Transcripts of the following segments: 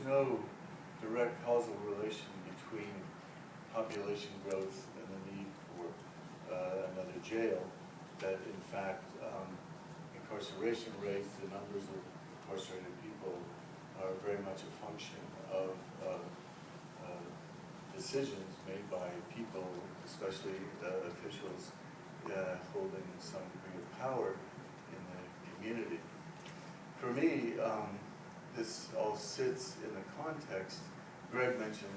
no direct causal relation between population growth and the need for another jail, that in fact incarceration rates, the numbers of incarcerated people are very much a function of decisions made by people, especially officials holding some degree of power in the community. For me, this all sits in the context. Greg mentioned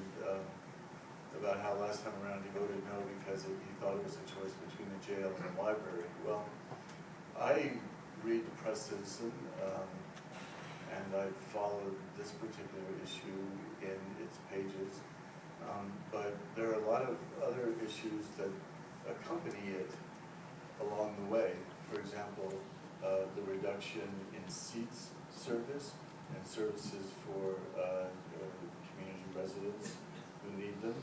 about how last time around he voted no because he thought it was a choice between the jail and the library. Well, I read the Press Citizen, and I followed this particular issue in its pages. But there are a lot of other issues that accompany it along the way. For example, the reduction in seats service and services for community residents who need them.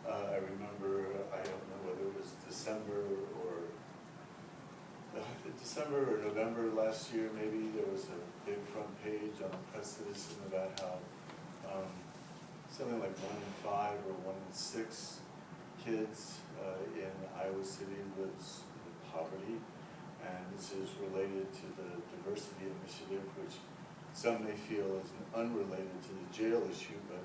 I remember, I don't know whether it was December or November last year, maybe, there was a big front page on the Press Citizen about how something like 1 in 5 or 1 in 6 kids in Iowa City lives in poverty, and this is related to the diversity initiative, which some may feel is unrelated to the jail issue, but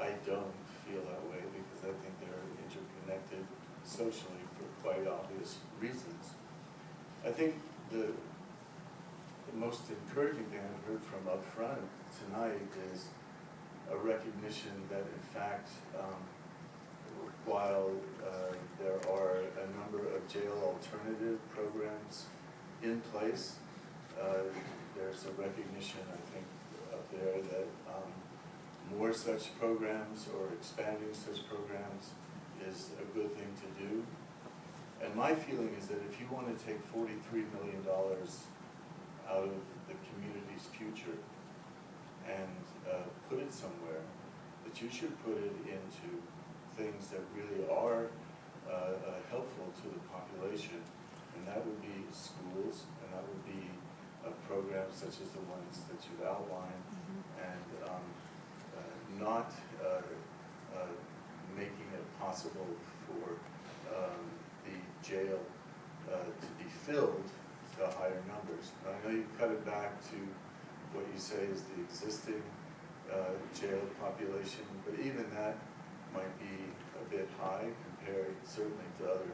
I don't feel that way because I think they're interconnected socially for quite obvious reasons. I think the most encouraging thing I've heard from up front tonight is a recognition that in fact, while there are a number of jail alternative programs in place, there's a recognition, I think, up there that more such programs or expanding such programs is a good thing to do. And my feeling is that if you want to take $43 million out of the community's future and put it somewhere, that you should put it into things that really are helpful to the population, and that would be schools, and that would be programs such as the ones that you've outlined, and not making it possible for the jail to be filled to higher numbers. I know you cut it back to what you say is the existing jail population, but even that might be a bit high compared certainly to other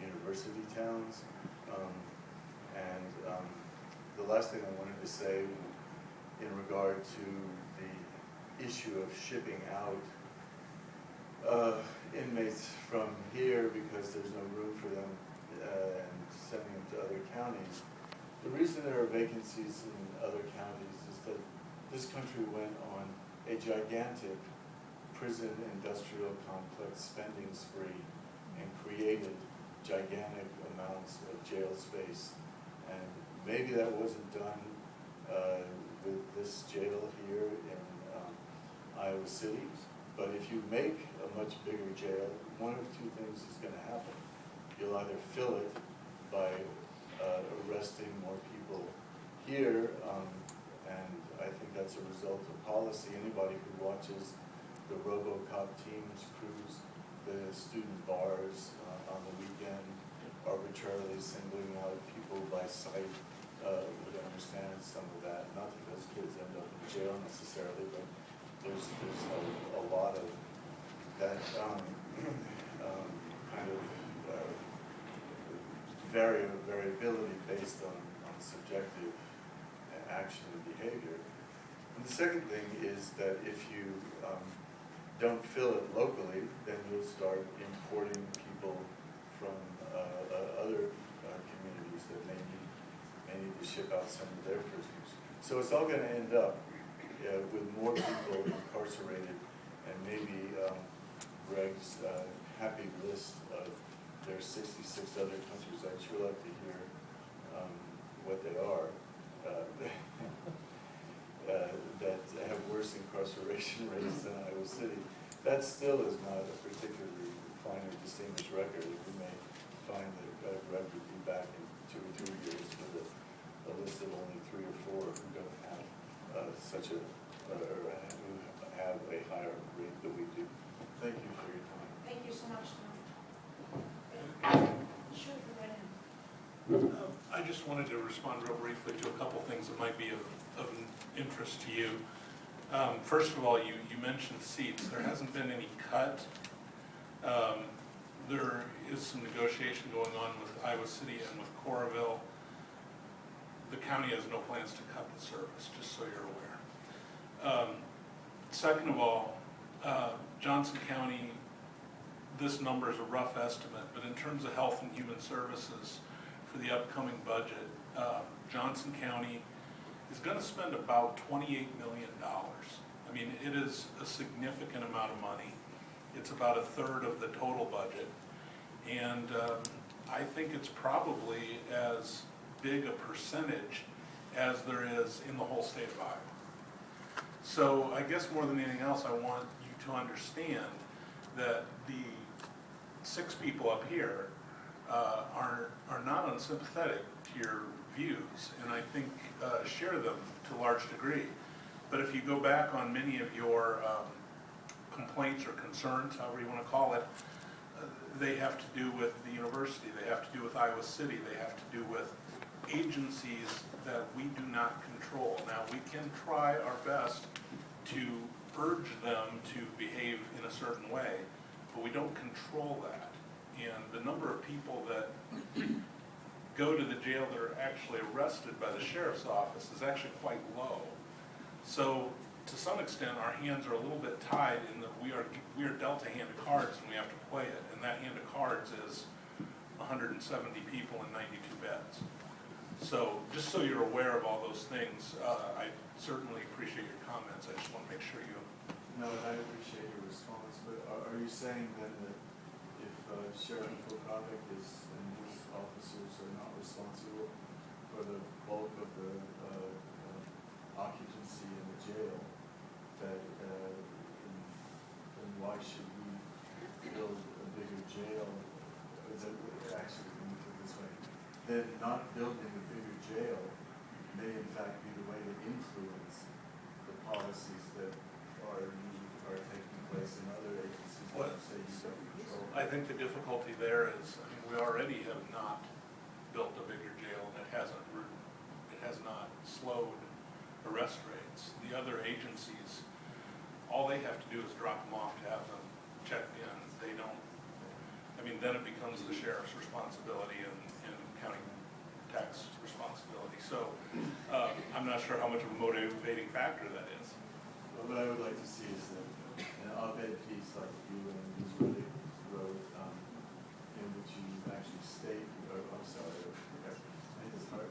university towns. The last thing I wanted to say in regard to the issue of shipping out inmates from here because there's no room for them and sending them to other counties. The reason there are vacancies in other counties is that this country went on a gigantic prison industrial complex spending spree and created gigantic amounts of jail space. And maybe that wasn't done with this jail here in Iowa City, but if you make a much bigger jail, one of two things is going to happen. You'll either fill it by arresting more people here, and I think that's a result of policy. Anybody who watches the RoboCop teams cruise the student bars on the weekend, arbitrarily singling out people by sight, would understand some of that. Not that those kids end up in jail necessarily, but there's a lot of that kind of variability based on subjective action and behavior. And the second thing is that if you don't fill it locally, then you'll start importing people from other communities that may need to ship out some of their prisoners. So it's all going to end up with more people incarcerated, and maybe Greg's happy list of there's 66 other countries. I'd sure like to hear what they are that have worse incarceration rates than Iowa City. That still is not a particularly fine or distinguished record. We may find that Greg would be back in 2 or 3 years with a list of only 3 or 4 who don't have such a, or who that we do. Thank you for your time. Thank you so much, Tom. Sure, go right ahead. I just wanted to respond real briefly to a couple things that might be of interest to you. First of all, you mentioned seats. There hasn't been any cut. There is some negotiation going on with Iowa City and with Coralville. The county has no plans to cut the service, just so you're aware. Second of all, Johnson County, this number is a rough estimate, but in terms of health and human services for the upcoming budget, Johnson County is going to spend about $28 million. I mean, it is a significant amount of money. It's about a third of the total budget. And I think it's probably as big a percentage as there is in the whole state of Iowa. So I guess more than anything else, I want you to understand that the 6 people up here are not unsympathetic to your views, and I think share them to a large degree. But if you go back on many of your complaints or concerns, however you want to call it, they have to do with the university, they have to do with Iowa City, they have to do with agencies that we do not control. Now, we can try our best to urge them to behave in a certain way, but we don't control that. And the number of people that go to the jail that are actually arrested by the sheriff's office is actually quite low. So to some extent, our hands are a little bit tied in that we are dealt a hand of cards and we have to play it. And that hand of cards is 170 people and 92 beds. So just so you're aware of all those things, I certainly appreciate your comments. I just want to make sure you... No, I appreciate your response, but are you saying then that if Sheriff Polkovic and his officers are not responsible for the bulk of the occupancy in the jail, that then why should we build a bigger jail? Actually, let me put it this way, then not building a bigger jail may in fact be the way to influence the policies that are taking place in other agencies that you say you don't control. I think the difficulty there is, I mean, we already have not built a bigger jail, and it has not slowed arrest rates. The other agencies, all they have to do is drop them off to have them checked in. They don't, I mean, then it becomes the sheriff's responsibility and county tax responsibility. So I'm not sure how much of a motivating factor that is. Well, what I would like to see is an op-ed piece like you and Israeli wrote, in which you actually state, I'm sorry, I think it's hard.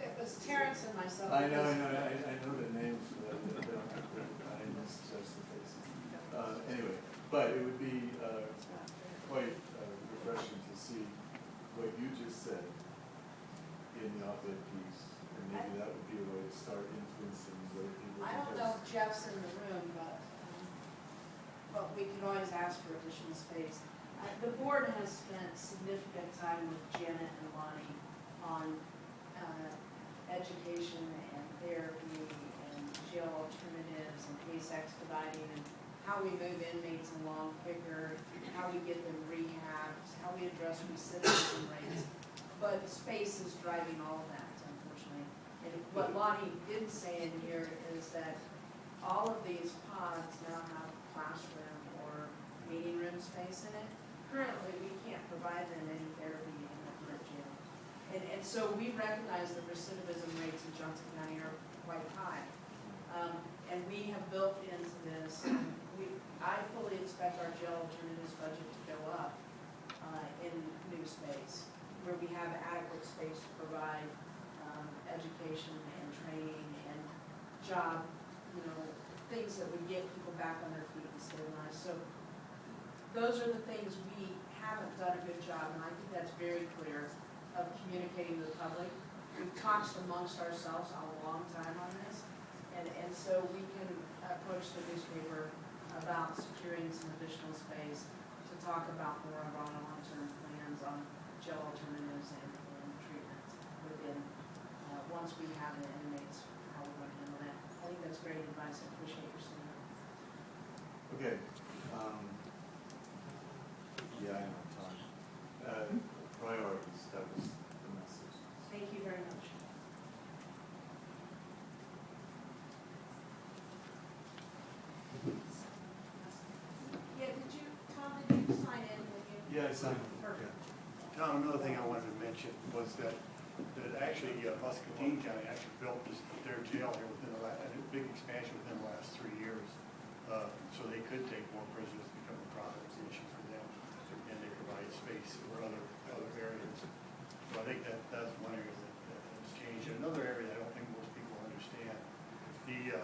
It was Terrence and myself. I know the names, but I misjudged the faces. Anyway, but it would be quite refreshing to see what you just said in the op-ed piece, and maybe that would be a way to start influencing the other people. I don't know if Jeff's in the room, but we can always ask for additional space. The board has spent significant time with Janet and Lonnie on education and therapy and jail alternatives and case expediting and how we move inmates along quicker, how we get them rehabbed, how we address recidivism rates. But space is driving all of that, unfortunately. And what Lonnie did say in here is that all of these pods now have classroom or meeting room space in it. Currently, we can't provide them any therapy in the current jail. And so we recognize the recidivism rates in Johnson County are quite high. And we have built into this, I fully expect our jail alternatives budget to go up in new space, where we have adequate space to provide education and training and job, things that would get people back on their feet and stabilize. So those are the things we haven't done a good job, and I think that's very clear, of communicating to the public. We've talked amongst ourselves a long time on this, and so we can approach the newspaper about securing some additional space to talk about more of our long-term plans on jail alternatives and treatments within, once we have the inmates, how we're going to handle that. I think that's great advice. I appreciate your saying that. Okay, yeah, I know, Tom. Priorities, that was the message. Thank you very much. Yeah, did you, Tom, did you sign in with you? Yeah, I signed, Perfect. Tom, another thing I wanted to mention was that actually Muscatine County actually built their jail here within the last, a big expansion within the last 3 years. So they could take more prisoners, become a province for them, and they provide space for other areas. So I think that's one area that has changed. And another area that I don't think most people understand, the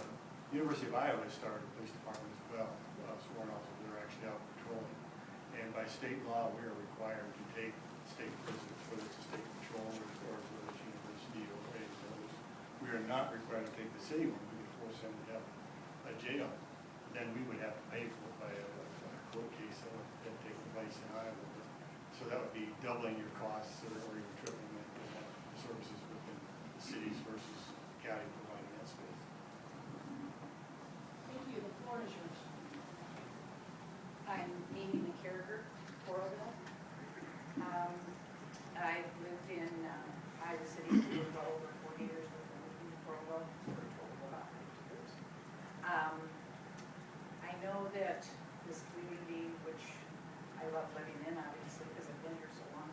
University of Iowa has started a police department as well. Sworn officers are actually out patrolling. And by state law, we are required to take state prisoners, whether it's a state patrol or whether it's university or any of those. We are not required to take the city one. We would force them to have a jail. Then we would have to pay for it by a court case that would take place in Iowa. So that would be doubling your costs or even tripling the services within the cities versus county providing that space. Thank you, the floor is yours. I'm Mimi McCarriger, Coralville. I've lived in Iowa City for well over 40 years, lived in Coralville for a total of about 50 years. I know that this community, which I love living in, obviously, because I've been here so long,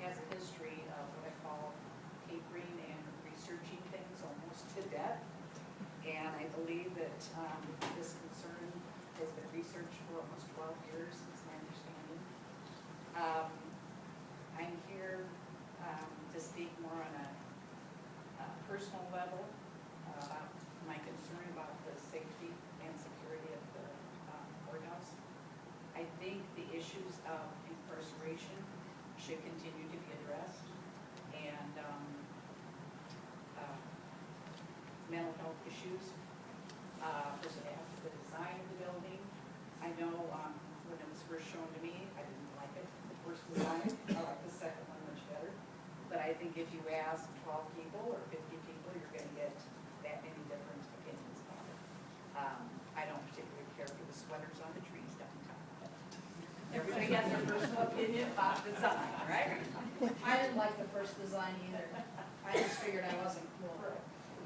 has a history of what I call tapering and researching things almost to death. And I believe that this concern has been researched for almost 12 years, is my understanding. I'm here to speak more on a personal level about my concern about the safety and security of the courthouse. I think the issues of incarceration should continue to be addressed, and mental health issues. There's after the design of the building. I know when it was first shown to me, I didn't like it, the first design. I like the second one much better. But I think if you ask 12 people or 50 people, you're going to get that many different opinions about it. I don't particularly care for the sweaters on the trees downtown. Everybody has their personal opinion about design, right? I didn't like the first design either. I just figured I wasn't cool.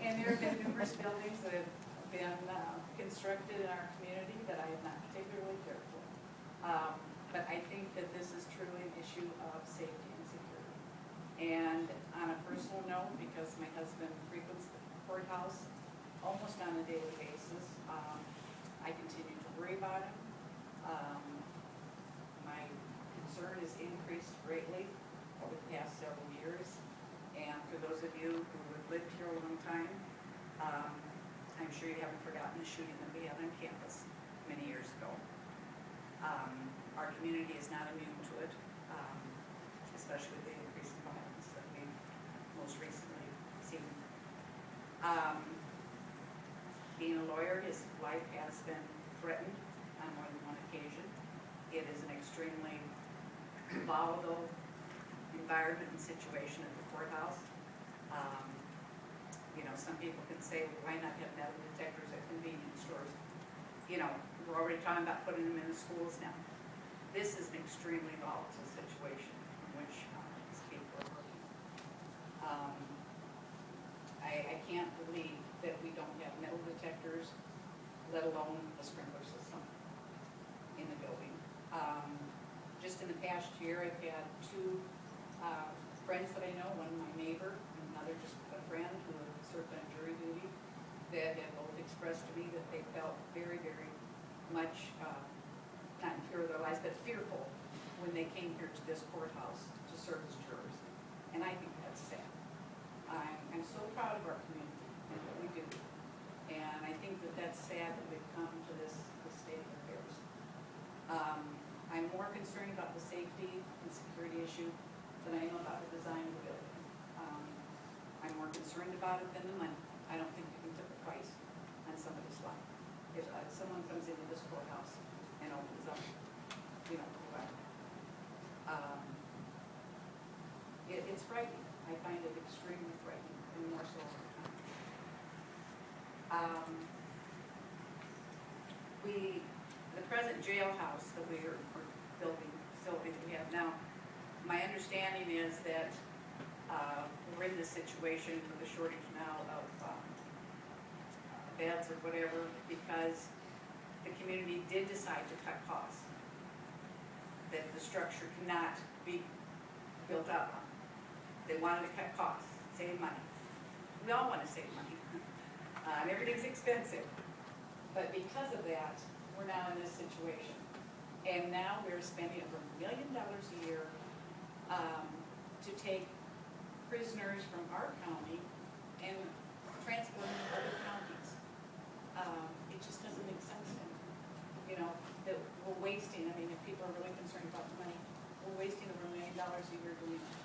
And there have been numerous buildings that have been constructed in our community that I have not particularly cared for. But I think that this is truly an issue of safety and security. And on a personal note, because my husband frequents the courthouse almost on a daily basis, I continue to worry about him. My concern has increased greatly over the past several years. And for those of you who have lived here a long time, I'm sure you haven't forgotten the shooting that we had on campus many years ago. Our community is not immune to it, especially with the increase in violence that we've most recently seen. Being a lawyer, his life has been threatened on more than one occasion. It is an extremely volatile environment and situation at the courthouse. Some people can say, well, why not have metal detectors at convenience stores? We're already talking about putting them in the schools now. This is an extremely volatile situation in which these people are working. I can't believe that we don't have metal detectors, let alone a sprinkler system in the building. Just in the past year, I've had two friends that I know, one my neighbor, and another just a friend who served on jury duty, that have both expressed to me that they felt very, very much, not in fear of their lives, but fearful when they came here to this courthouse to serve as jurors. And I think that's sad. I'm so proud of our community and what we do. And I think that that's sad that we've come to this state of affairs. I'm more concerned about the safety and security issue than I am about the design of the building. I'm more concerned about it than the money. I don't think you can put the price on somebody's life. If someone comes into this courthouse and opens up, whoever. It's frightening. I find it extremely frightening, and more so over time. the present jailhouse that we're building, facility that we have now, my understanding is that, we're in this situation with a shortage now of, beds or whatever, because the community did decide to cut costs. That the structure cannot be built up on. They wanted to cut costs, save money. We all want to save money. And everything's expensive. But because of that, we're now in this situation. And now we're spending over $1 million a year to take prisoners from our county and transport them to other counties. It just doesn't make sense to me. You know, that we're wasting, I mean, if people are really concerned about the money, we're wasting over $1 million a year doing that.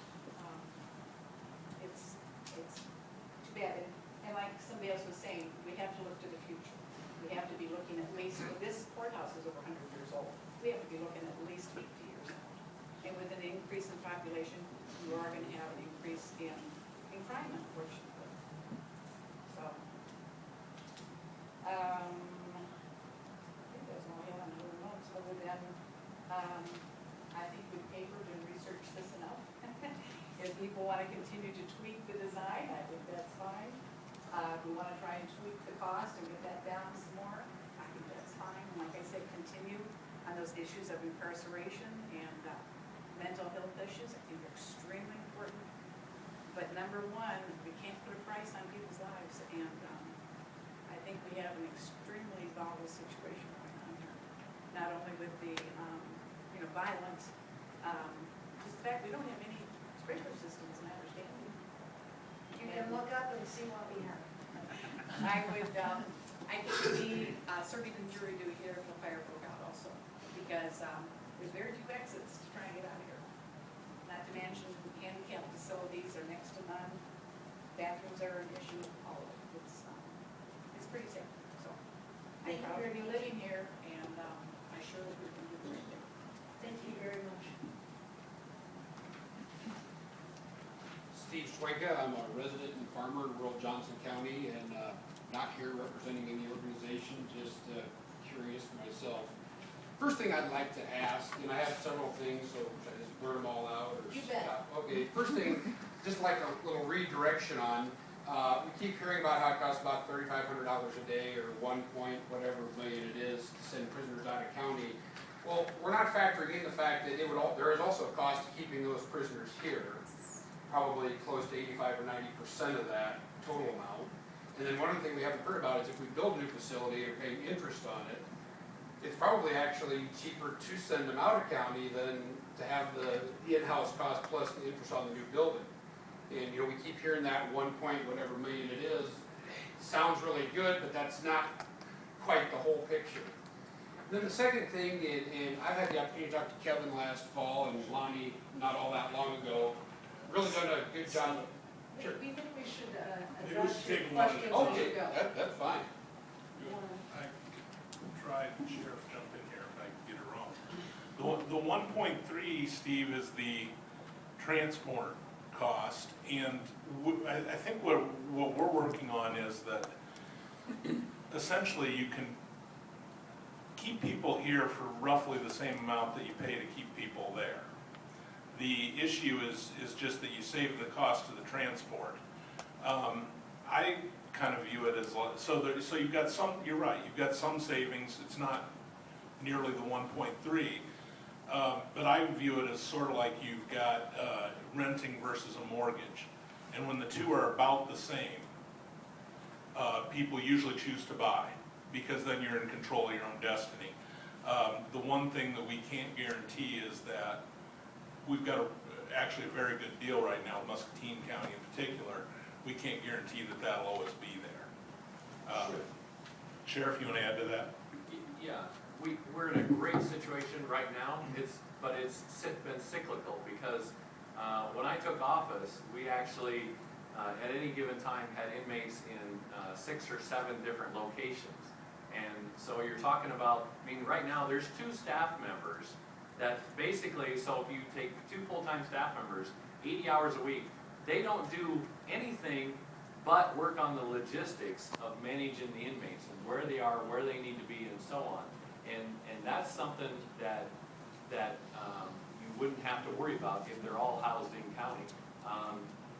It's too bad. And like somebody else was saying, we have to look to the future. We have to be looking at least, this courthouse is over 100 years old. We have to be looking at least 50 years out. And with an increase in population, you are going to have an increase in crime, unfortunately. So, I think that's all I have on the notes, other than, I think we've papered and researched this enough. If people want to continue to tweak the design, I think that's fine. If we want to try and tweak the cost and get that down some more, I think that's fine. And like I said, continue on those issues of incarceration and mental health issues. I think they're extremely important. But number one, we can't put a price on people's lives, and I think we have an extremely volatile situation going on here. Not only with the, violence, just the fact we don't have any sprinkler systems in our state. You can look up and see what we have. I could see serving in jury duty here if the fire broke out also, because there's very few exits to try and get out of here. Not to mention handicap facilities are next to none. Bathrooms are an issue, all of it. It's pretty safe, so. I'm Thank you proud to very be much. living here, and I sure hope we can do the right thing. Thank you very much. Steve Schwenka, I'm a resident and farmer in rural Johnson County, and not here representing any organization, just curious myself. First thing I'd like to ask, and I have several things, so should I just blurt them all out? Or You bet. stop? Okay, first thing, just like a little redirection on, we keep hearing about how it costs about $3,500 a day, or 1 point whatever million it is, to send prisoners out of county. Well, we're not factoring in the fact that there is also a cost to keeping those prisoners here, probably close to 85 or 90% of that total amount. And then one other thing we haven't heard about is if we build a new facility or pay interest on it, it's probably actually cheaper to send them out of county than to have the in-house cost plus the interest on the new building. And we keep hearing that 1 point whatever million it is. Sounds really good, but that's not quite the whole picture. Then the second thing, and I've had the opportunity to talk to Kevin last fall and Lonnie not all that long ago, really done a good job. Sure. We think we should Maybe we address should your take one at a questions time. as you Okay, go. that's fine. I could try and sheriff jump in here if I get it wrong. The 1.3, Steve, is the transport cost, and I think what we're working on is that essentially you can keep people here for roughly the same amount that you pay to keep people there. The issue is just that you save the cost of the transport. I kind of view it as, so you've got some, you're right, you've got some savings, it's not nearly the 1.3, but I view it as sort of like you've got renting versus a mortgage. And when the two are about the same, people usually choose to buy, because then you're in control of your own destiny. The one thing that we can't guarantee is that we've got actually a very good deal right now, Muscatine County in particular. We can't guarantee that that'll always be there. Sheriff, you want to add to that? Yeah, we're in a great situation right now, but it's been cyclical, because when I took office, we actually, at any given time, had inmates in 6 or 7 different locations. And so you're talking about, right now, there's 2 staff members that basically, so if you take 2 full-time staff members, 80 hours a week, they don't do anything but work on the logistics of managing the inmates and where they are, where they need to be, and so on. And that's something that you wouldn't have to worry about if they're all housed in county.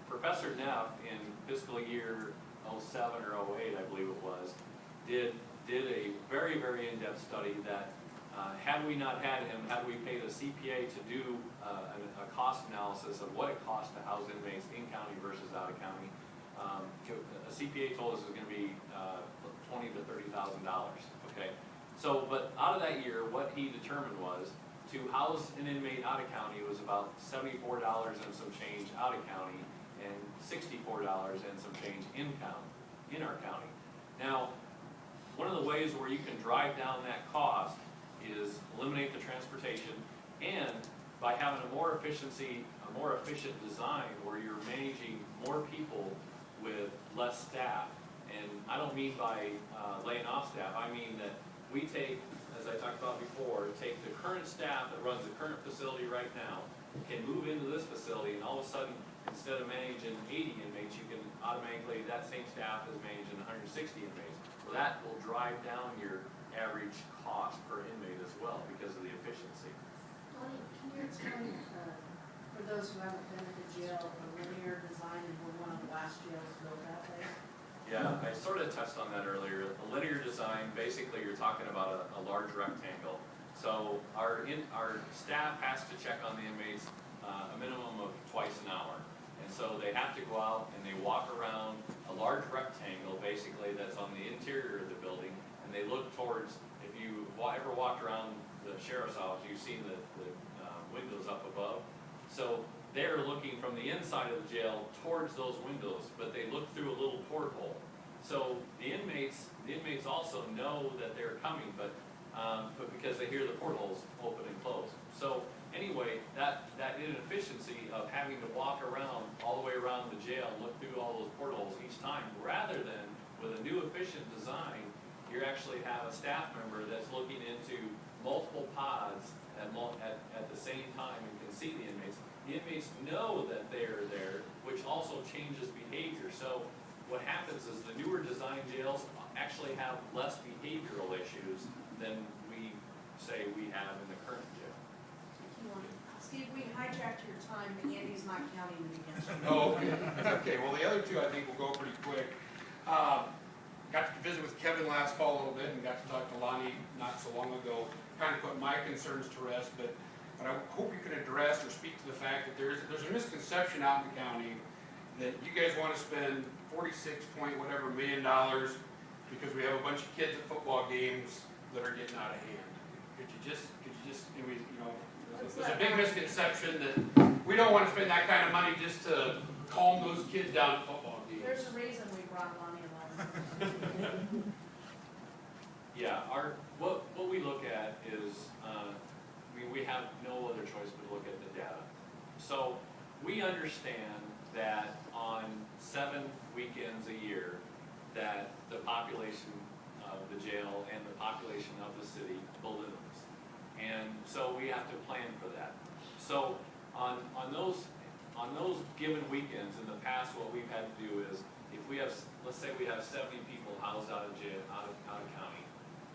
Professor Neff in fiscal year '07 or '08, I believe it was, did a very, very in-depth study that had we not had him, had we paid a CPA to do a cost analysis of what it costs to house inmates in county versus out of county, a CPA told us it was going to be $20,000 to $30,000. Okay, so but out of that year, what he determined was to house an inmate out of county was about $74 and some change out of county, and $64 and some change in our county. Now, one of the ways where you can drive down that cost is eliminate the transportation, and by having a more efficient design where you're managing more people with less staff. And I don't mean by laying off staff, I mean that we take, as I talked about before, take the current staff that runs the current facility right now, can move into this facility, and all of a sudden, instead of managing 80 inmates, you can automatically, that same staff is managing 160 inmates. Well, that will drive down your average cost per inmate as well because of the efficiency. Tony, can you explain, for those who haven't been at the jail, the linear design and we're one of the last jails built out there? Yeah, I sort of touched on that earlier. The linear design, basically you're talking about a large rectangle. So our staff has to check on the inmates a minimum of twice an hour. And so they have to go out and they walk around a large rectangle, basically, that's on the interior of the building, and they look towards, if you ever walked around the sheriff's office, you've seen the windows up above. So they're looking from the inside of the jail towards those windows, but they look through a little porthole. So the inmates also know that they're coming, but because they hear the portholes open and close. So anyway, that inefficiency of having to walk around all the way around the jail, look through all those portholes each time, rather than with a new efficient design, you actually have a staff member that's looking into multiple pods at the same time and can see the inmates. The inmates know that they're there, which also changes behavior. So what happens is the newer design jails actually have less behavioral issues than we say we have in the current jail. Steve, we hijacked your time, but Andy's not counting it against you. Oh, okay, well, the other two I think will go pretty quick. Got to visit with Kevin last fall a little bit and got to talk to Lonnie not so long ago. Kind of put my concerns to rest, but I hope you can address or speak to the fact that there's a misconception out in the county that you guys want to spend 46 point whatever $1 million because we have a bunch of kids at football games that are getting out of hand. Could you just, there's a big misconception that we don't want to spend that kind of money just to calm those kids down at football games. There's a reason we brought Lonnie along. Yeah, what we look at is, we have no other choice but to look at the data. So we understand that on 7 weekends a year, that the population of the jail and the population of the city balloons. And so we have to plan for that. So on those given weekends in the past, what we've had to do is, if we have, let's say we have 70 people housed out of jail, out of county,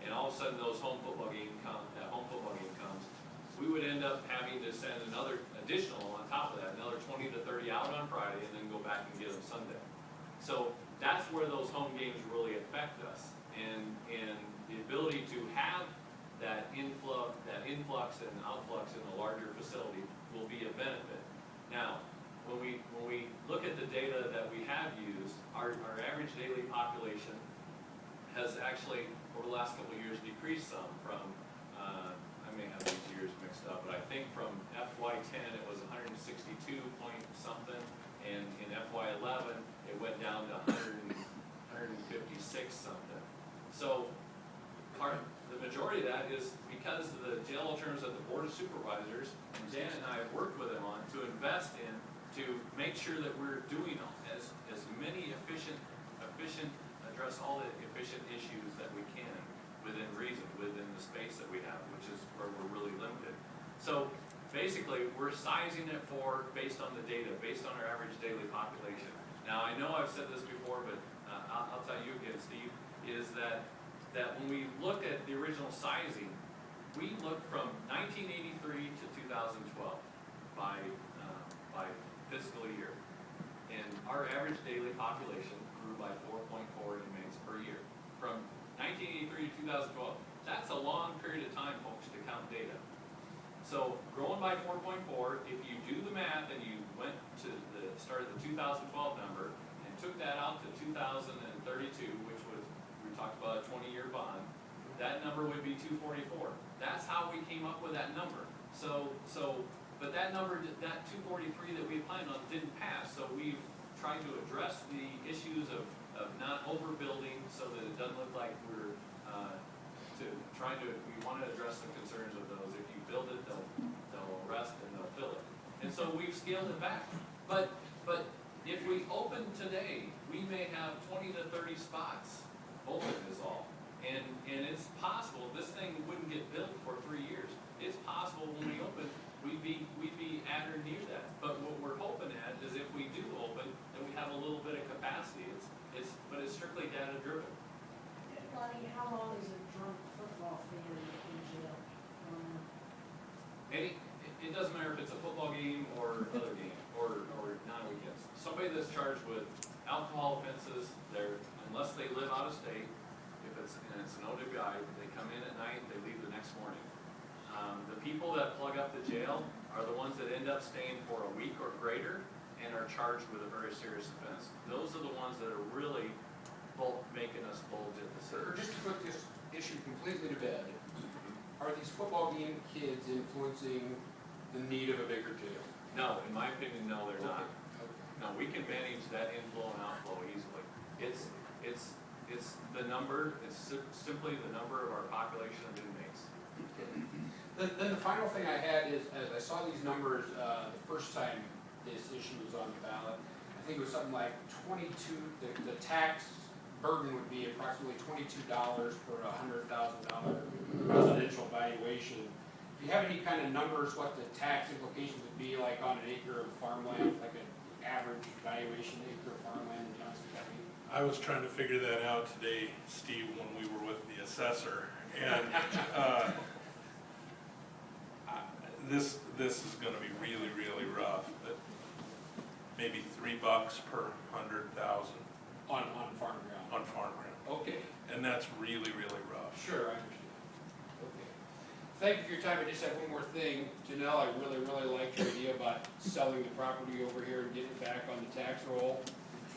and all of a sudden that home football game comes, we would end up having to send another additional on top of that, another 20 to 30 out on Friday, and then go back and get them Sunday. So that's where those home games really affect us, and the ability to have that influx and outflux in a larger facility will be a benefit. Now, when we look at the data that we have used, our average daily population has actually, over the last couple of years, decreased some from, I may have these years mixed up, but I think from FY10 it was 162 point something, and in FY11 it went down to 156 something. So the majority of that is because of the jail alternatives that the Board of Supervisors, and Jan and I have worked with them on to invest in, to make sure that we're doing as many address all the efficient issues that we can within reason, within the space that we have, which is where we're really limited. So basically, we're sizing it based on the data, based on our average daily population. Now, I know I've said this before, but I'll tell you again, Steve, is that when we looked at the original sizing, we looked from 1983 to 2012 by fiscal year. And our average daily population grew by 4.4 inmates per year. From 1983 to 2012, that's a long period of time, folks, to count data. So growing by 4.4, if you do the math and you went to the start of the 2012 number and took that out to 2032, which was, we talked about a 20-year bond, that number would be 244. That's how we came up with that number. But that number, that 243 that we planned on didn't pass, so we've tried to address the issues of not overbuilding so that it doesn't look like we're we want to address the concerns of those. If you build it, they'll arrest and they'll fill it. And so we've scaled it back. But if we open today, we may have 20 to 30 spots open is all. And it's possible, this thing wouldn't get built for 3 years. It's possible when we open, we'd be at or near that. But what we're hoping at is if we do open, then we have a little bit of capacity. But it's strictly data driven. Lonnie, how long is a drunk football fan in jail? It doesn't matter if it's a football game or other game, or non-weekends. Somebody that's charged with alcohol offenses, unless they live out of state, if it's an OWI, they come in at night, they leave the next morning. The people that plug up the jail are the ones that end up staying for a week or greater and are charged with a very serious offense. Those are the ones that are really making us bulge at the Sir, surge. just to put this issue completely to bed, are these football game kids influencing the need of a bigger jail? No, in my opinion, no, they're not. Okay. No, we can manage that inflow and outflow easily. It's the number, simply the number of our population of inmates. Then the final thing I had is, as I saw these numbers, the first time this issue was on the ballot, I think it was something like 22, the tax burden would be approximately $22 per $100,000 residential valuation. Do you have any kind of numbers, what the tax implications would be like on an acre of farmland, like an average valuation acre of farmland in Johnson County? I was trying to figure that out today, Steve, when we were with the assessor, and this is going to be really, really rough. But maybe $3 per 100,000 On farm ground? on farm ground, Okay, and that's really, really rough. sure, I understand. Okay. Thank you for your time. I just have one more thing. Janelle, I really, really liked your idea about selling the property over here and getting it back on the tax roll.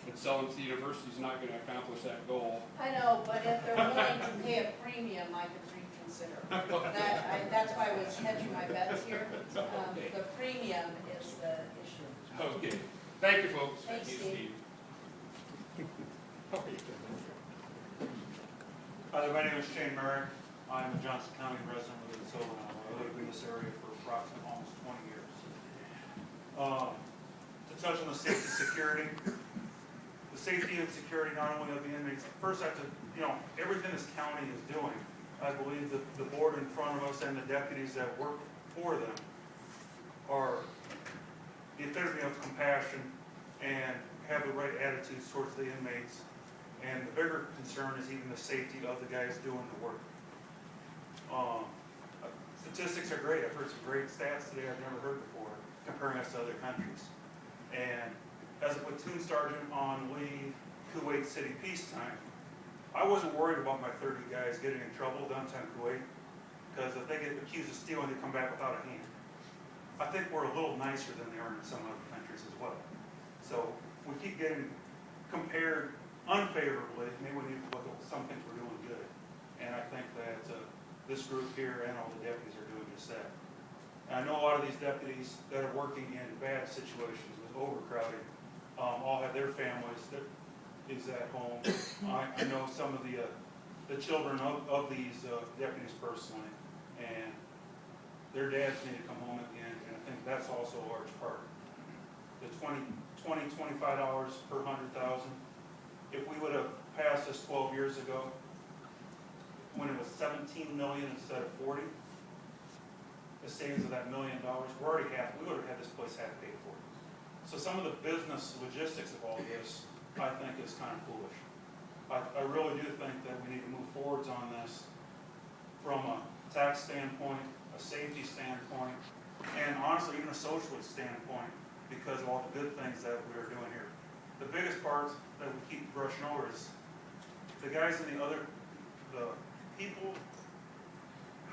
But selling to the university is not going to accomplish that goal. I know, but if they're willing to pay a premium, I could reconsider. That's why I was hedging my bets here. The premium is the issue. Okay. Thank you, folks. Thanks, Steve. Hi there, my name is Shane Murray. I'm a Johnson County resident within Silverado. I lived in this area for approximately almost 20 years. To touch on the safety and security, the safety and security not only of the inmates, first I have to, everything this county is doing, I believe that the board in front of us and the deputies that work for them are the epitome of compassion and have the right attitudes towards the inmates. And the bigger concern is even the safety of the guys doing the work. Statistics are great. I've heard some great stats today I've never heard before, comparing us to other countries. And as a platoon sergeant on leave, Kuwait City peacetime, I wasn't worried about my 30 guys getting in trouble downtown Kuwait, because if they get accused of stealing, they come back without a hand. I think we're a little nicer than they are in some other countries as well. So we keep getting compared unfavorably. Maybe we need to look at some things we're doing good. And I think that this group here and all the deputies are doing just that. And I know a lot of these deputies that are working in bad situations with overcrowding all have their families that is at home. I know some of the children of these deputies personally, and their dads need to come home again, and I think that's also a large part. The $25 per 100,000. If we would have passed this 12 years ago, when it was 17 million instead of 40, the savings of that $1 million, we would have had this place half paid for. So some of the business logistics of all this, I think, is kind of foolish. I really do think that we need to move forwards on this from a tax standpoint, a safety standpoint, and honestly, even a social standpoint, because of all the good things that we're doing here. The biggest part that we keep brushing over is the guys in the people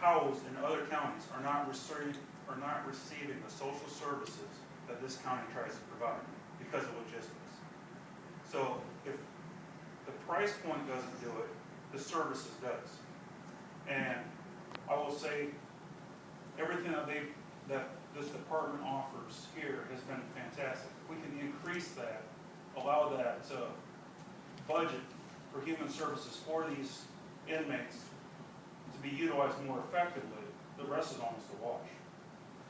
housed in other counties are not receiving the social services that this county tries to provide because of logistics. So if the price point doesn't do it, the services does. And I will say, everything that this department offers here has been fantastic. We can increase that, allow that budget for human services for these inmates to be utilized more effectively. The rest is almost a wash.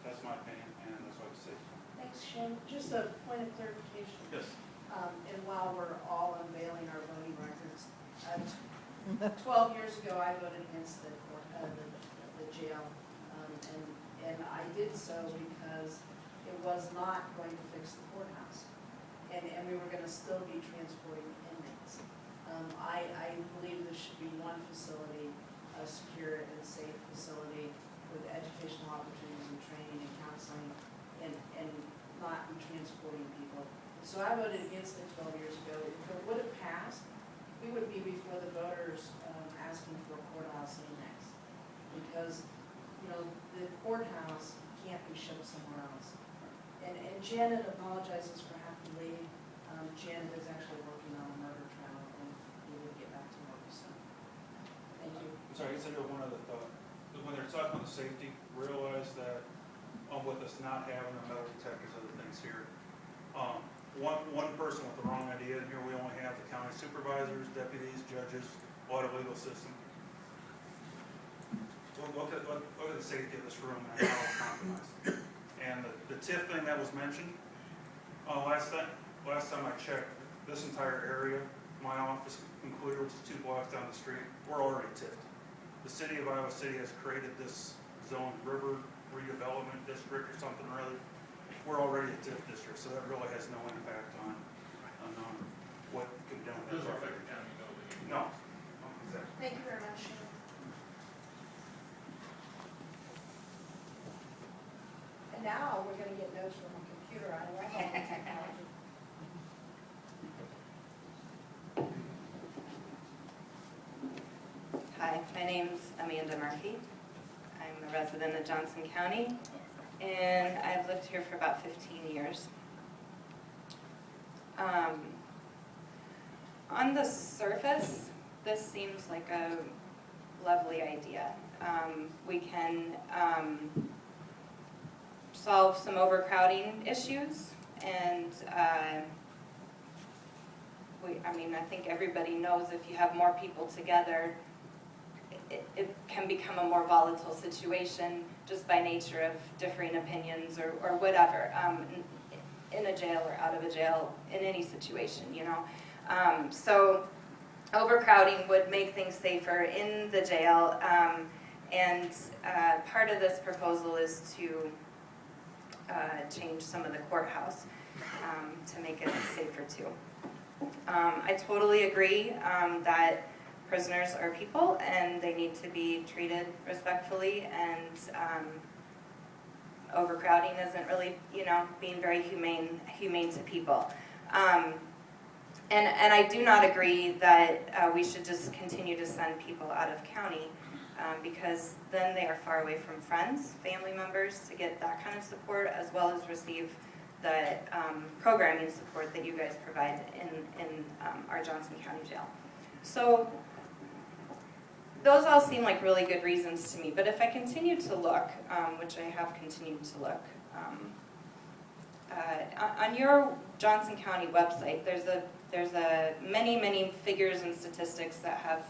That's my opinion, and that's what I say. Thanks, Shane. Just a point of clarification. Yes. And while we're all unveiling our voting records, 12 years ago, I voted against the jail. And I did so because it was not going to fix the courthouse. And we were going to still be transporting inmates. I believe there should be one facility, a secure and safe facility with educational opportunities and training and counseling, and not be transporting people. So I voted against it 12 years ago. If it would have passed, we would be before the voters asking for a courthouse annex. Because, you know, the courthouse can't be shipped somewhere else. And Janet apologizes for having to leave. Janet is actually working on a murder trial, and we will get back to work soon. Thank you. I'm sorry, I said one other thought. When they're talking about the safety, realize that with us not having the metal detectors, other things here, one person with the wrong idea, and here we only have the county supervisors, deputies, judges, audit legal system. Look at the safety of this room and how it's compromised. And the TIF thing that was mentioned, last time I checked, this entire area, my office included, which is 2 blocks down the street, we're already TIFed. The city of Iowa City has created this zone, river redevelopment district or something or other. We're already a TIF district, so that really has no impact on what can be done. Doesn't affect the county, no. No, exactly. Thank you very much, Shannon. And now we're going to get notes from a computer. I love all the technology. Hi, my name's Amanda Murphy. I'm a resident of Johnson County, and I've lived here for about 15 years. On the surface, this seems like a lovely idea. We can solve some overcrowding issues, and I think everybody knows if you have more people together, it can become a more volatile situation just by nature of differing opinions or whatever, in a jail or out of a jail, in any situation, you know. So overcrowding would make things safer in the jail, and part of this proposal is to change some of the courthouse to make it safer too. I totally agree that prisoners are people and they need to be treated respectfully, and overcrowding isn't really, being very humane to people. And I do not agree that we should just continue to send people out of county, because then they are far away from friends, family members, to get that kind of support, as well as receive the programming support that you guys provide in our Johnson County Jail. So those all seem like really good reasons to me, but if I continue to look, which I have continued to look, on your Johnson County website, there's many figures and statistics that have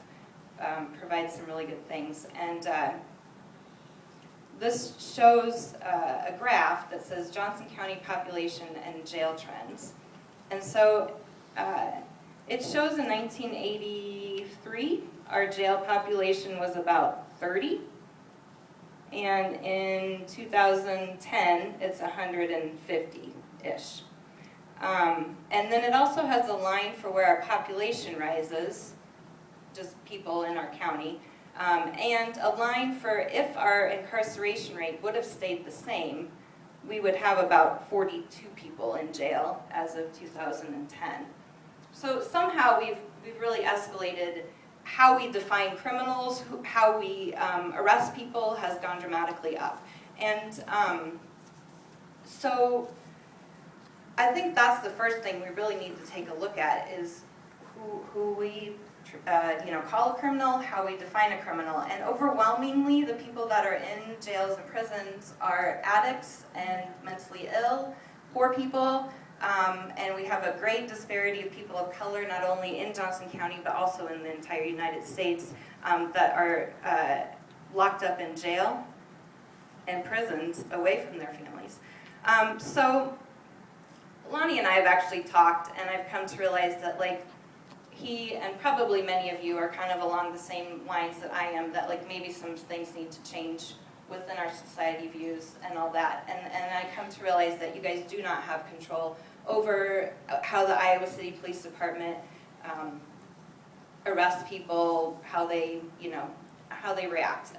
provide some really good things, and this shows a graph that says Johnson County population and jail trends. And so it shows in 1983 our jail population was about 30, and in 2010 it's 150-ish. And then it also has a line for where our population rises, just people in our county, And a line for if our incarceration rate would have stayed the same, we would have about 42 people in jail as of 2010. So somehow we've really escalated how we define criminals, how we arrest people has gone dramatically up. And so I think that's the first thing we really need to take a look at is who we call a criminal, how we define a criminal. And overwhelmingly, the people that are in jails and prisons are addicts and mentally ill, poor people, and we have a great disparity of people of color, not only in Johnson County, but also in the entire United States, that are locked up in jail and prisons away from their families. So Lonnie and I have actually talked, and I've come to realize that, like, he and probably many of you are kind of along the same lines that I am, that like maybe some things need to change within our society views and all that. And I come to realize that you guys do not have control over how the Iowa City Police Department arrests people, how they react.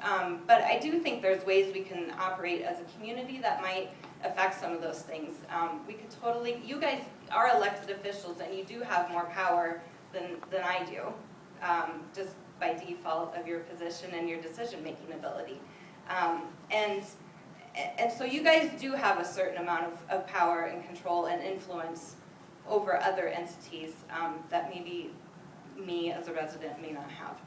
But I do think there's ways we can operate as a community that might affect some of those things. We could totally, you guys are elected officials and you do have more power than I do, just by default of your position and your decision-making ability. And so you guys do have a certain amount of power and control and influence over other entities that maybe me as a resident may not have.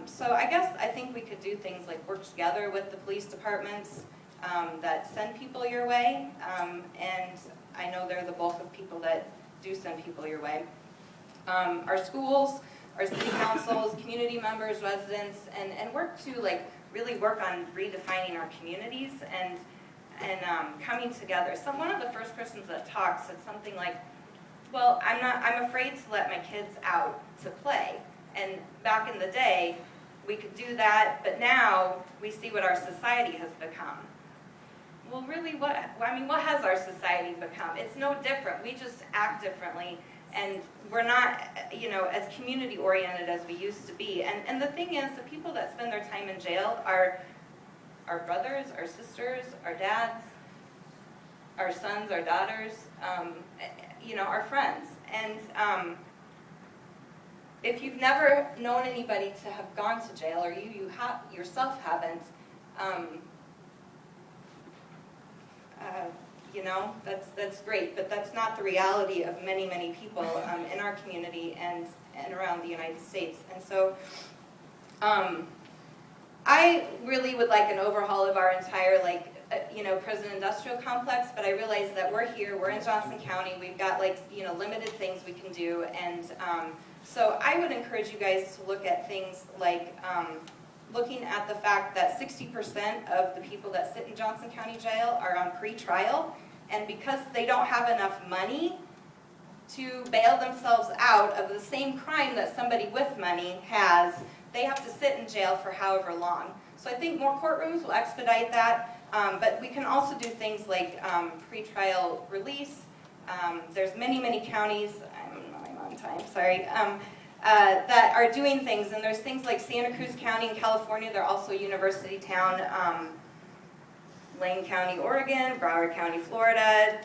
So I think we could do things like work together with the police departments that send people your way, and I know they're the bulk of people that do send people your way. Our schools, our city councils, community members, residents, and work to like really work on redefining our communities and coming together. So one of the first persons that talked said something like, well, I'm afraid to let my kids out to play. And back in the day, we could do that, but now we see what our society has become. Well, really, what has our society become? It's no different. We just act differently, and we're not, as community-oriented as we used to be. And the thing is, the people that spend their time in jail are our brothers, our sisters, our dads, our sons, our daughters, our friends. And if you've never known anybody to have gone to jail, or you yourself haven't, that's great, but that's not the reality of many, many people in our community and around the United States. And so I really would like an overhaul of our entire prison industrial complex, but I realize that we're in Johnson County, we've got limited things we can do, and so I would encourage you guys to look at things like looking at the fact that 60% of the people that sit in Johnson County Jail are on pre-trial, and because they don't have enough money to bail themselves out of the same crime that somebody with money has, they have to sit in jail for however long. So I think more courtrooms will expedite that, but we can also do things like pre-trial release. There's many, many counties, I'm on time, sorry, that are doing things, and there's things like Santa Cruz County in California, they're also a university town, Lane County, Oregon, Broward County, Florida,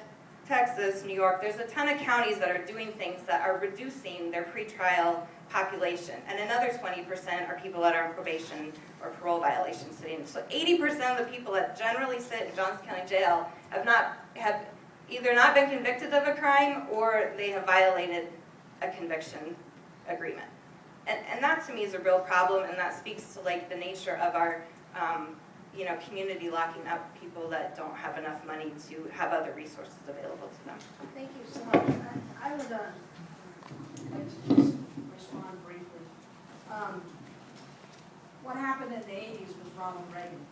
Texas, New York. There's a ton of counties that are doing things that are reducing their pretrial population, and another 20% are people that are on probation or parole violations sitting. So 80% of the people that generally sit in Johnson County Jail have either not been convicted of a crime or they have violated a conviction agreement. And that to me is a real problem, and that speaks to the nature of our community locking up people that don't have enough money to have other resources available to them. Thank you so much. I would like to just respond briefly. What happened in the 80s was Ronald Reagan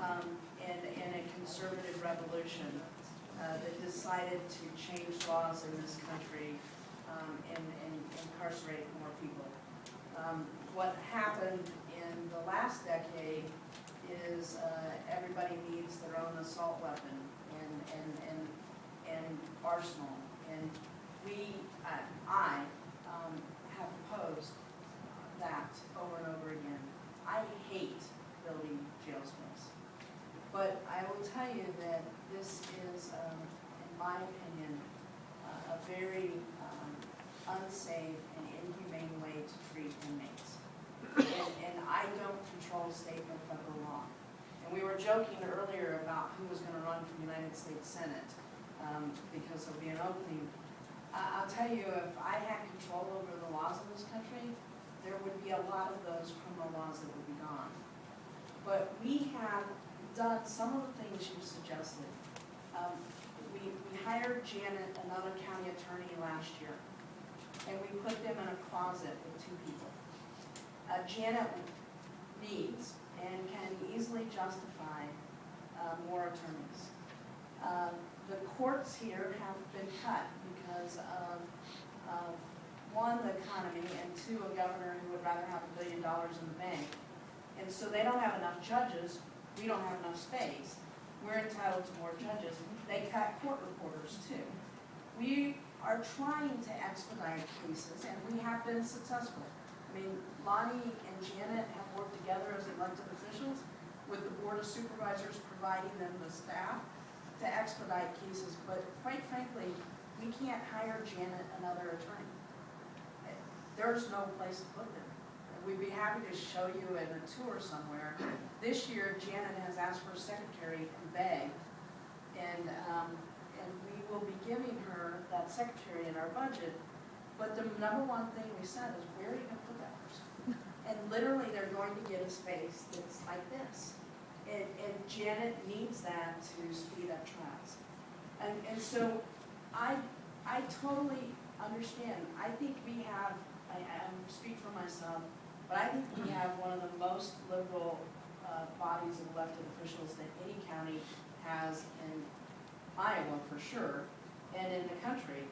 and a conservative revolution that decided to change laws in this country and incarcerate more people. What happened in the last decade is everybody needs their own assault weapon and arsenal. And I have opposed that over and over again. I hate building jail smells. But I will tell you that this is, in my opinion, a very unsafe and inhumane way to treat inmates. And I don't control state or federal law. And we were joking earlier about who was gonna run for United States Senate, because there'll be an opening. I'll tell you, if I had control over the laws in this country, there would be a lot of those criminal laws that would be gone. But we have done some of the things you suggested. We hired Janet, another county attorney, last year, and we put them in a closet with 2 people. Janet needs and can easily justify more attorneys. The courts here have been cut because of, 1, the economy, and 2, a governor who would rather have $1 billion in the bank. And so they don't have enough judges, we don't have enough space, we're entitled to more judges. They cut court reporters too. We are trying to expedite cases, and we have been successful. I mean, Lonnie and Janet have worked together as elected officials with the Board of Supervisors providing them the staff to expedite cases, but quite frankly, we can't hire Janet another attorney. There's no place to put them. We'd be happy to show you in a tour somewhere. This year, Janet has asked for a secretary and begged, and we will be giving her that secretary in our budget. But the number 1 thing we said is, where are you gonna put that person? And literally, they're going to get a space that's like this. And Janet needs that to speed up trials. And so I totally understand. I think we have, I speak for myself, but I think we have one of the most liberal bodies of elected officials that any county has in Iowa for sure, and in the country.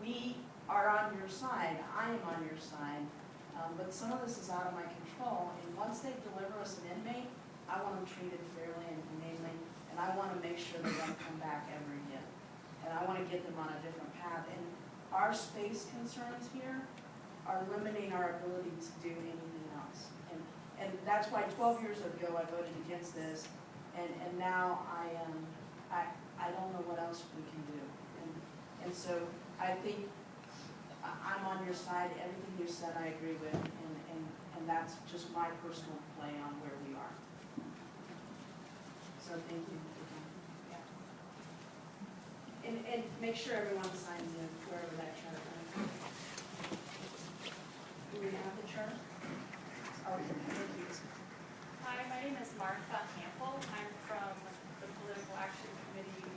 We are on your side, I am on your side, but some of this is out of my control, and once they deliver us an inmate, I want them treated fairly and humanely, and I want to make sure they don't come back ever again. And I want to get them on a different path, and our space concerns here are limiting our ability to do anything else. And that's why 12 years ago I voted against this, and now I don't know what else we can do. And so I think I'm on your side. Everything you said I agree with, and that's just my personal play on where we are. So thank you. Yeah. And make sure everyone signs in wherever that chart is. Do we have the chart? Oh, thank you. Hi, my name is Martha Campbell. I'm from the Political Action Committee,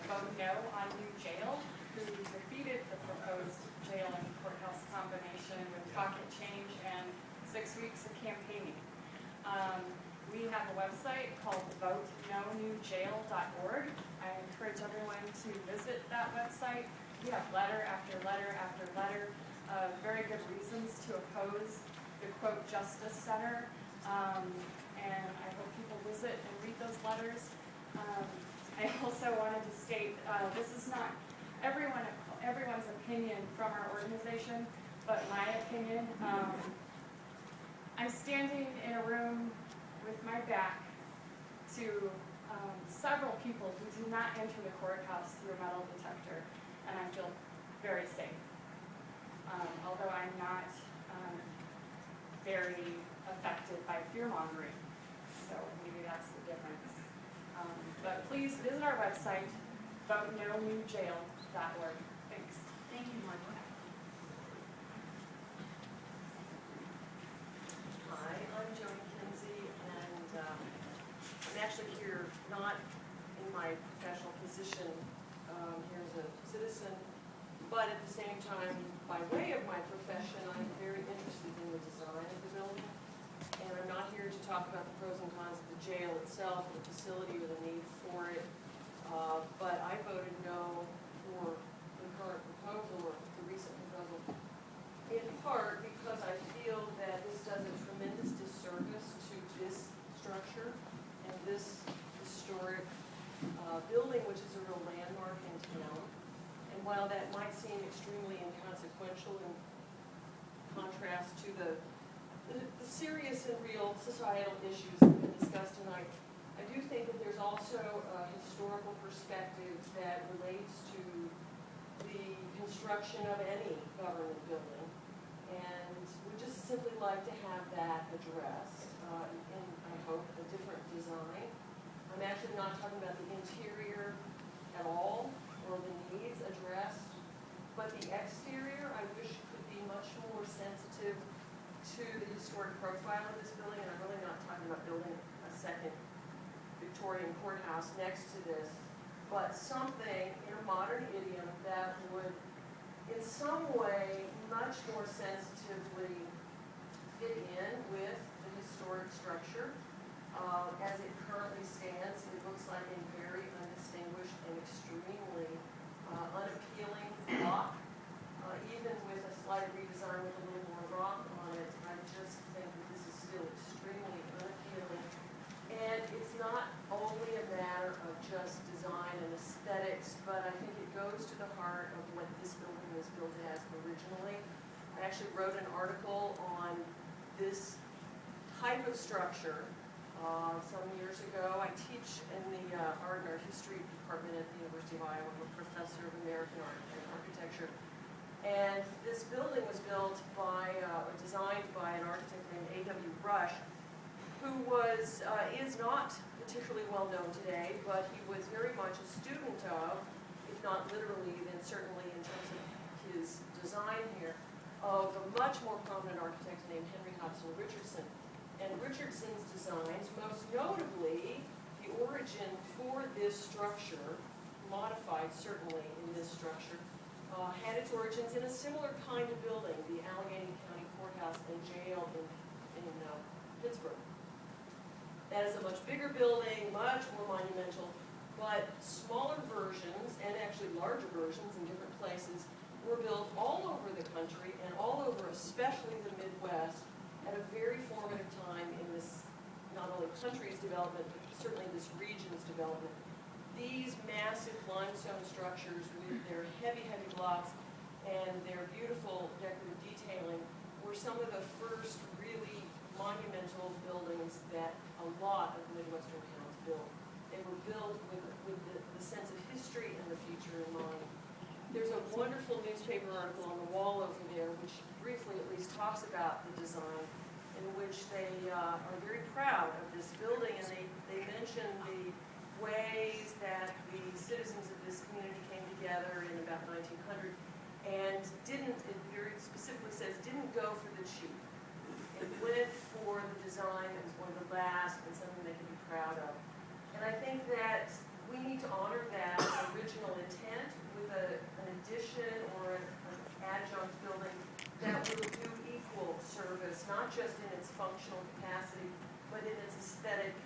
Vote No on New Jail, who defeated the proposed jail and courthouse combination with pocket change and 6 weeks of campaigning. We have a website called votenonewjail.org. I encourage everyone to visit that website. We have letter after letter after letter of very good reasons to oppose the quote Justice Center. And I hope people visit and read those letters. I also wanted to state, this is not everyone's opinion from our organization, but my opinion. I'm standing in a room with my back to several people who did not enter the courthouse through a metal detector, and I feel very safe. Although I'm not very affected by fear-mongering, so maybe that's the difference. But please visit our website, votenonewjail.org. Thanks. Thank you, Martha. Hi, I'm Joni Kinsey, and I'm actually here not in my professional position here as a citizen, but at the same time, by way of my profession, I'm very interested in the design of the building. And I'm not here to talk about the pros and cons of the jail itself, or the facility, or the need for it. But I voted no for the current proposal, or the recent proposal, in part because I feel that this does a tremendous disservice to this structure and this historic building, which is a real landmark in town. And while that might seem extremely inconsequential in contrast to the the serious and real societal issues that have been discussed tonight, I do think that there's also a historical perspective that relates to the construction of any government building. And we just simply like to have that addressed in, I hope, a different design. I'm actually not talking about the interior at all, or the needs addressed, but the exterior, I wish could be much more sensitive to the historic profile of this building, and I'm really not talking about building a second Victorian courthouse next to this, but something in a modern idiom that would, in some way, much more sensitively fit in with the historic structure. As it currently stands, it looks like a very undistinguished and extremely unappealing block. Even with a slight redesign with a little more rock on it, I just think that this is still extremely unappealing. And it's not only a matter of just design and aesthetics, but I think it goes to the heart of what this building was built as originally. I actually wrote an article on this type of structure some years ago. I teach in the art and art history department at the University of Iowa. I'm a professor of American art and architecture. And this building was built by, designed by an architect named A.W. Rush, who is not particularly well known today, but he was very much a student of, if not literally, then certainly in terms of his design here, of a much more prominent architect named Henry Hudson Richardson. And Richardson's designs, most notably, the origin for this structure, modified certainly in this structure, had its origins in a similar kind of building, the Allegheny County Courthouse and Jail in Pittsburgh. That is a much bigger building, much more monumental, but smaller versions, and actually larger versions in different places, were built all over the country and all over especially the Midwest at a very formative time in this, not only country's development, but certainly this region's development. These massive limestone structures with their heavy, heavy blocks and their beautiful decorative detailing were some of the first really monumental buildings that a lot of Midwestern towns built. They were built with the sense of history and the future in mind. There's a wonderful newspaper article on the wall over there, which briefly at least talks about the design, in which they are very proud of this building, and they mention the ways that the citizens of this community came together in about 1900 and it very specifically says, didn't go for the cheap. It went for the design that was one of the last and something they could be proud of. And I think that we need to honor that original intent with an addition or an adjunct building that will do equal service, not just in its functional capacity, but in its aesthetic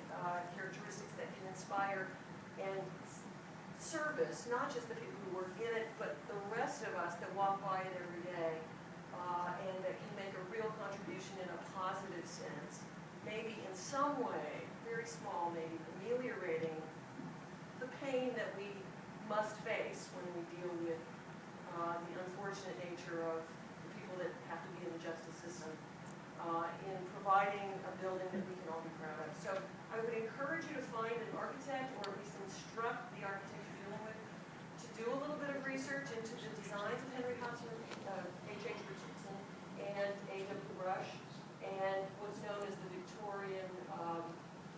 characteristics that can inspire and service, not just the people who work in it, but the rest of us that walk by it every day, and that can make a real contribution in a positive sense, maybe in some way, very small maybe, ameliorating the pain that we must face when we deal with the unfortunate nature of the people that have to be in the justice system, in providing a building that we can all be proud of. So I would encourage you to find an architect, or at least instruct the architect you're dealing with, to do a little bit of research into the designs of Henry Hudson, H.H. Richardson, and A.W. Rush, and what's known as the Victorian,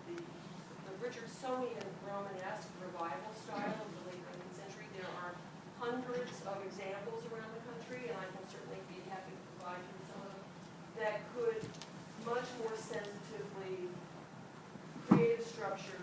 the Richardsonian Romanesque revival style of the late 19th century. There are hundreds of examples around the country, and I can certainly be happy to provide you with some of them, that could much more sensitively create a structure